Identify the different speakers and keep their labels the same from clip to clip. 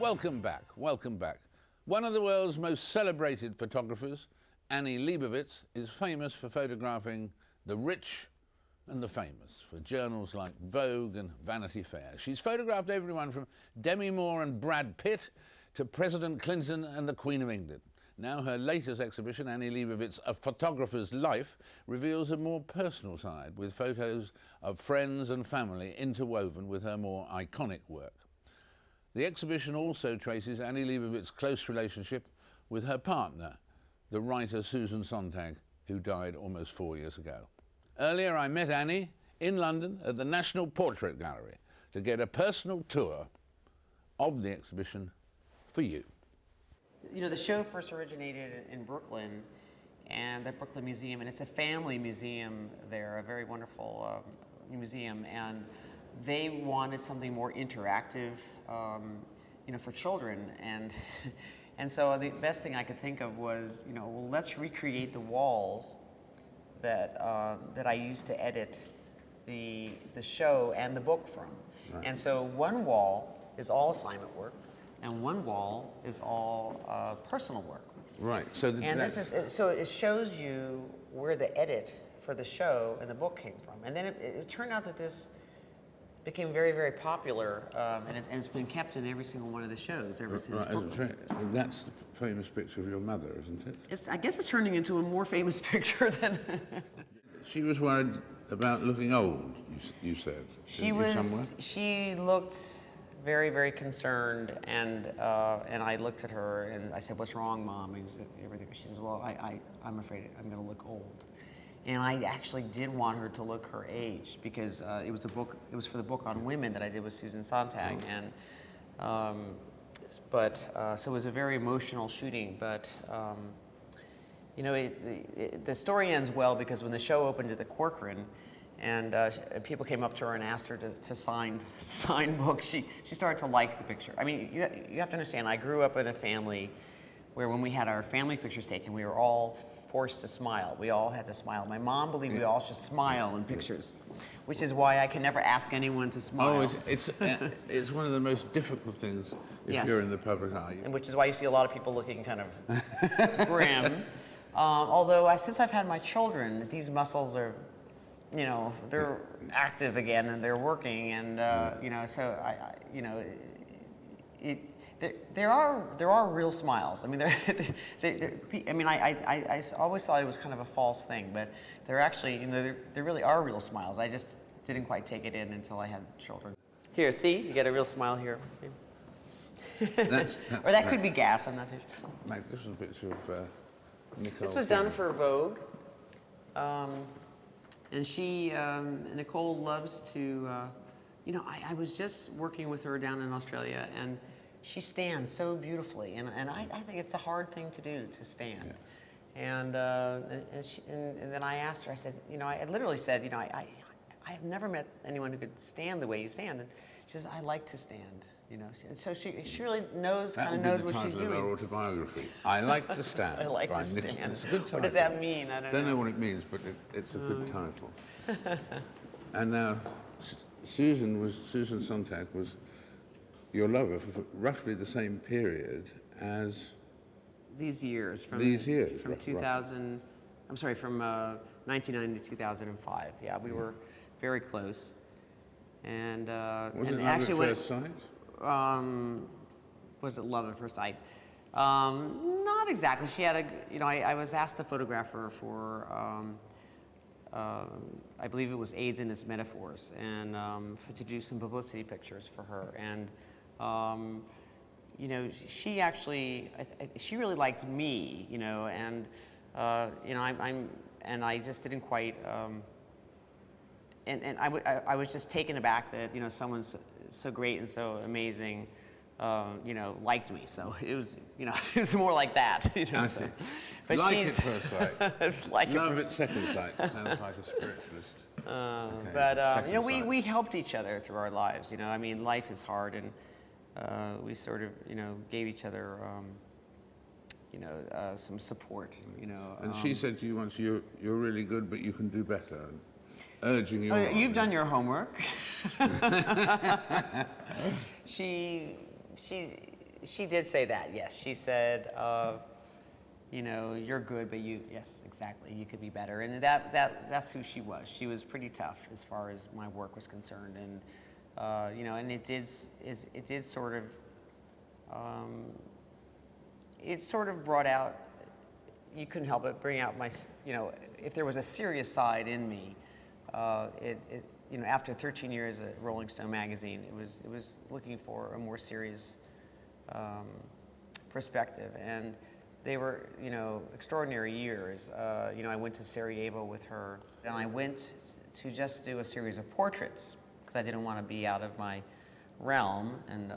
Speaker 1: Welcome back, welcome back. One of the world's most celebrated photographers, Annie Leibovitz, is famous for photographing the rich and the famous for journals like Vogue and Vanity Fair. She's photographed everyone from Demi Moore and Brad Pitt to President Clinton and the Queen of England. Now her latest exhibition, Annie Leibovitz, A Photographer's Life, reveals a more personal side with photos of friends and family interwoven with her more iconic work. The exhibition also traces Annie Leibovitz's close relationship with her partner, the writer Susan Sontag, who died almost 4 years ago. Earlier I met Annie in London at the National Portrait Gallery to get a personal tour of the exhibition for you.
Speaker 2: You know, the show first originated in Brooklyn and the Brooklyn Museum, and it's a family museum there, a very wonderful museum, and they wanted something more interactive, you know, for children, and so the best thing I could think of was, you know, well, let's recreate the walls that that I used to edit the show and the book from. Right. And so one wall is all assignment work, and one wall is all personal work. Right. So so it shows you where the edit for the show and the book came from, and then it turned out that this became very, very popular, and it's been kept in every single one of the shows ever since.
Speaker 1: Right. That's the famous picture of your mother, isn't it?
Speaker 2: I guess it's turning into a more famous picture than.
Speaker 1: She was worried about looking old, you said.
Speaker 2: She looked very, very concerned, and I looked at her and I said, "What's wrong, Mom?" And everything. She says, "Well, I'm afraid I'm going to look old." And I actually did want her to look her age because it was for the book on women that I did with Susan Sontag, and so it was a very emotional shooting. But you know, the story ends well because when the show opened at the Corcoran, and people came up to her and asked her to sign books, she started to like the picture. I mean, you have to understand, I grew up in a family where when we had our family pictures taken, we were all forced to smile. We all had to smile. My mom believed we all should smile in pictures, which is why I can never ask anyone to smile.
Speaker 1: Oh, it's one of the most difficult things if you're in the public eye.
Speaker 2: And which is why you see a lot of people looking kind of grim. Although since I've had my children, these muscles are, you know, they're active again and they're working, and you know, so you know, there are real smiles. I mean, I mean, I always thought it was kind of a false thing, but they're actually, you know, there really are real smiles. I just didn't quite take it in until I had children. Here, see, you get a real smile here.
Speaker 1: That's
Speaker 2: or that could be gas. I'm not too sure.
Speaker 1: Mike, this is a picture of Nicole.
Speaker 2: This was done for Vogue, and she, Nicole, loves to. You know, I was just working with her down in Australia, and she stands so beautifully, and I think it's a hard thing to do, to stand. Yeah. And then I asked her, I said, you know, I literally said, you know, I have never met anyone who could stand the way you stand. And she says, I like to stand, you know. And so she really knows, kind of knows what she's doing.
Speaker 1: That would be the title of our autobiography. I like to stand.
Speaker 2: I like to stand.
Speaker 1: It's a good title.
Speaker 2: What does that mean? I don't know
Speaker 1: what it means, but it's a good title. And now, Susan Sontag was your lover for roughly the same period as
Speaker 2: these years. From 2000. Right. I'm sorry, from 1990 to 2005. Yeah, we were very close. And
Speaker 1: was it love at first sight?
Speaker 2: Was it love at first sight? Not exactly. She had you know, I was asked to photograph her for. I believe it was AIDS and its Metaphors, and to do some publicity pictures for her. And you know, she actually, she really liked me, you know, and you know, I just didn't quite, and I was just taken aback that, you know, someone so great and so amazing, you know, liked me. So it was, you know, it was more like that, you know. So. But
Speaker 1: like at first sight.
Speaker 2: Like
Speaker 1: love at second sight. Sounds like a spiritualist.
Speaker 2: Okay, but you know, we helped each other through our lives. You know, I mean, life is hard, and we sort of, you know, gave each other, you know, some support. You know.
Speaker 1: And she said to you once, "You're really good, but you can do better," urging you.
Speaker 2: You've done your homework. She she did say that, yes. She said, you know, you're good, but yes, exactly, you could be better. And that's who she was. She was pretty tough as far as my work was concerned. And, you know, and it did sort of, it sort of brought out, you couldn't help but bring out my, you know, if there was a serious side in me, you know, after 13 years at Rolling Stone magazine, it was looking for a more serious perspective. And they were, you know, extraordinary years. You know, I went to Sarajevo with her, and I went to just do a series of portraits because I didn't want to be out of my realm. And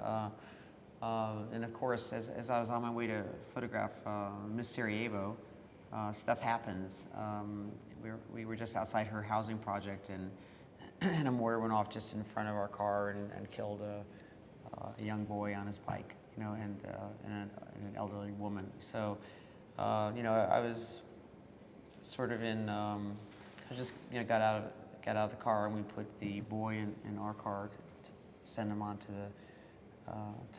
Speaker 2: of course, as I was on my way to photograph Miss Sarajevo, stuff happens. We were just outside her housing project, and a mortar went off just in front of our car and killed a young boy on his bike, you know, and an elderly woman. So, you know, I was sort of in. I just, you know, got out of the car, and we put the boy in our car to send him on to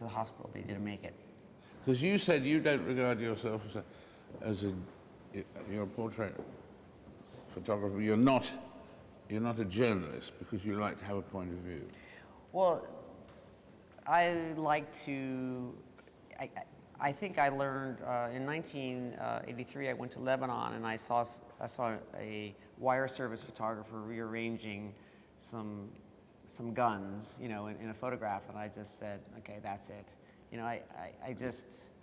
Speaker 2: the hospital, but he didn't make it.
Speaker 1: Because you said you don't regard yourself you're a portrait photographer. You're not a journalist because you like to have a point of view.
Speaker 2: Well, I like to. I think I learned in 1983. I went to Lebanon and I saw a wire service photographer rearranging some guns, you know, in a photograph, and I just said, okay, that's it. You know,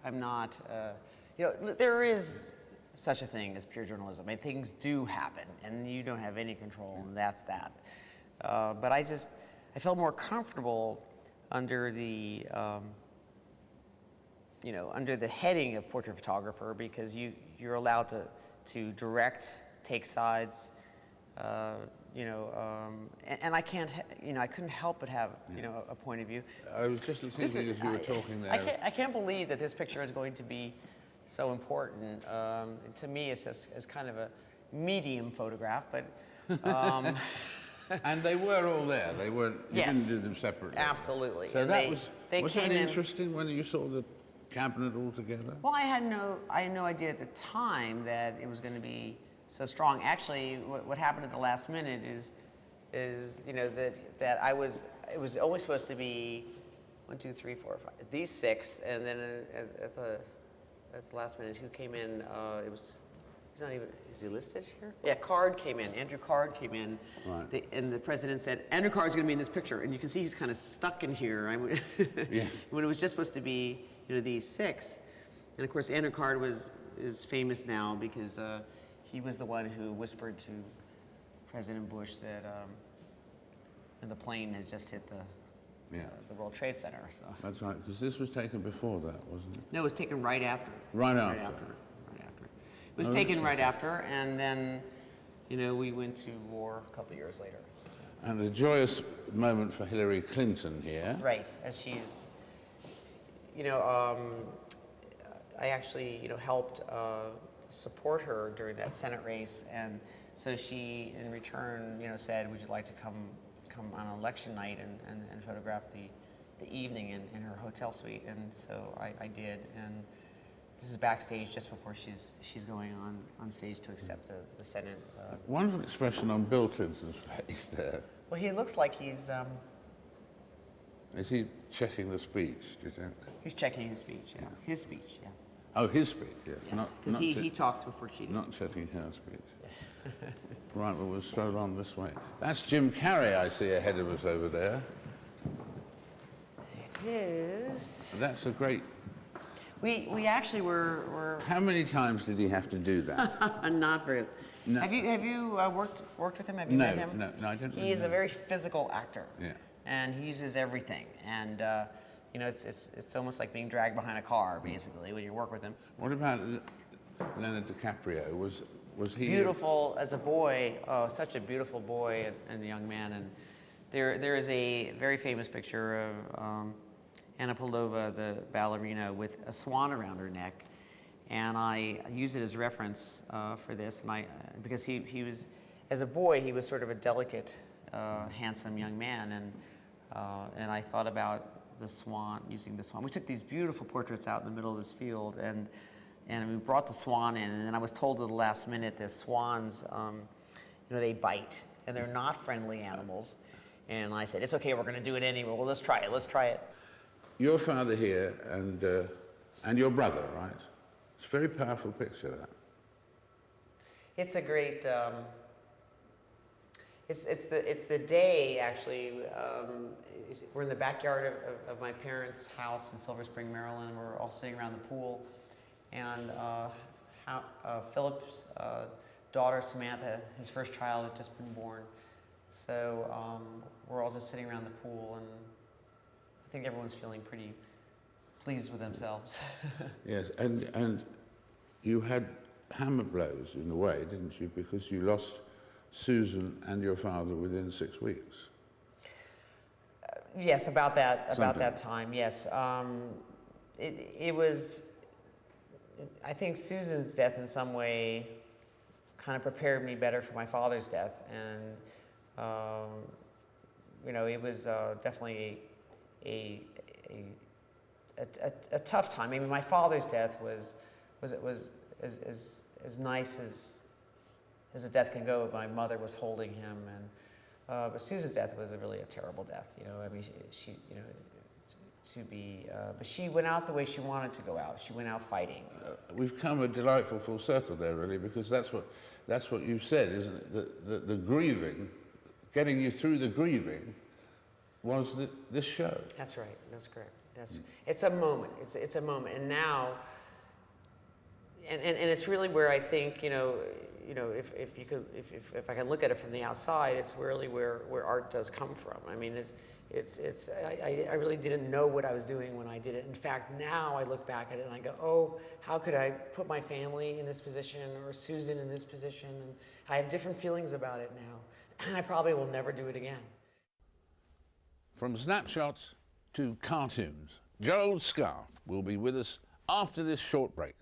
Speaker 2: I'm not. You know, there is such a thing as pure journalism. And things do happen, and you don't have any control, and that's that. But I felt more comfortable under the, you know, under the heading of portrait photographer, because you're allowed to direct, take sides, you know, and I can't, you know, I couldn't help but have, you know, a point of view.
Speaker 1: I was just thinking as you were talking there.
Speaker 2: I can't believe that this picture is going to be so important. To me, it's just as kind of a medium photograph, but.
Speaker 1: And they were all there. They weren't. You didn't do them separately.
Speaker 2: Absolutely.
Speaker 1: So and that was that interesting when you saw the cabinet all together? Well,
Speaker 2: I had no idea at the time that it was going to be so strong. Actually, what happened at the last minute is you know that it was only supposed to be 1, 2, 3, 4, 5, these 6, and then at the last minute, who came in? He's not even, is he listed here? Yeah, Card came in. Andrew Card came in.
Speaker 1: Right.
Speaker 2: And the president said, Andrew Card's going to be in this picture. And you can see he's kind of stuck in here.
Speaker 1: Yeah.
Speaker 2: When it was just supposed to be, you know, these 6. And of course, Andrew Card is famous now because he was the one who whispered to President Bush that the plane had just hit the World Trade Center. So.
Speaker 1: That's right, because this was taken before that, wasn't it?
Speaker 2: No, it was taken right after.
Speaker 1: Right after.
Speaker 2: It was taken right after, and then, you know, we went to war a couple of years later.
Speaker 1: And a joyous moment for Hillary Clinton here.
Speaker 2: Right, as she's, you know, I actually, you know, helped support her during that Senate race, and so she, in return, you know, said, would you like to come on election night and photograph the evening in her hotel suite? And so I did, and this is backstage just before she's going on stage to accept the Senate.
Speaker 1: Wonderful expression on Bill Clinton's face there.
Speaker 2: Well, he looks like he's...
Speaker 1: Is he checking the speech, do you think?
Speaker 2: He's checking his speech, yeah. His speech, yeah.
Speaker 1: Oh, his speech, yes.
Speaker 2: Yes, because he talked before she did.
Speaker 1: Not checking her speech. Right, well, we'll stroll on this way. That's Jim Carrey I see ahead of us over there.
Speaker 2: It is.
Speaker 1: That's a great...
Speaker 2: We actually were...
Speaker 1: How many times did he have to do that?
Speaker 2: Not very...
Speaker 1: No.
Speaker 2: Have you worked with him? Have you met him?
Speaker 1: No, I don't.
Speaker 2: He is a very physical actor.
Speaker 1: Yeah.
Speaker 2: And he uses everything. And, you know, it's almost like being dragged behind a car, basically, when you work with him.
Speaker 1: What about Leonardo DiCaprio? Was he...
Speaker 2: Beautiful as a boy. Oh, such a beautiful boy and a young man. And there is a very famous picture of Anna Pavlova, the ballerina, with a swan around her neck. And I use it as reference for this. And because he was, as a boy, he was sort of a delicate, handsome young man. And I thought about the swan, using the swan. We took these beautiful portraits out in the middle of this field, and we brought the swan in, and then I was told at the last minute that swans, you know, they bite, and they're not friendly animals. And I said, it's okay, we're going to do it anyway. Well, let's try it.
Speaker 1: Your father here and your brother, right? It's a very powerful picture, that.
Speaker 2: It's a great, it's the day, actually. We're in the backyard of my parents' house in Silver Spring, Maryland. We're all sitting around the pool. And Philip's daughter, Samantha, his first child had just been born. So we're all just sitting around the pool, and I think everyone's feeling pretty pleased with themselves.
Speaker 1: Yes, and you had hammer blows in a way, didn't you? Because you lost Susan and your father within 6 weeks.
Speaker 2: Yes, about that time. Yes, it was. I think Susan's death, in some way, kind of prepared me better for my father's death, and you know, it was definitely a tough time. I mean, my father's death was as nice as a death can go. My mother was holding him, and but Susan's death was really a terrible death. You know, I mean, she you know, but she went out the way she wanted to go out. She went out fighting.
Speaker 1: We've come a delightful full circle there, really, because that's what you've said, isn't it? The grieving, getting you through the grieving, was this show. That's
Speaker 2: right. That's correct. It's a moment. It's a moment, and now, and it's really where I think, you know, if I can look at it from the outside, it's really where art does come from. I mean, I really didn't know what I was doing when I did it. In fact, now I look back at it and I go, oh, how could I put my family in this position, or Susan in this position? And I have different feelings about it now, and I probably will never do it again.
Speaker 1: From snapshots to cartoons, Gerald Scarfe will be with us after this short break.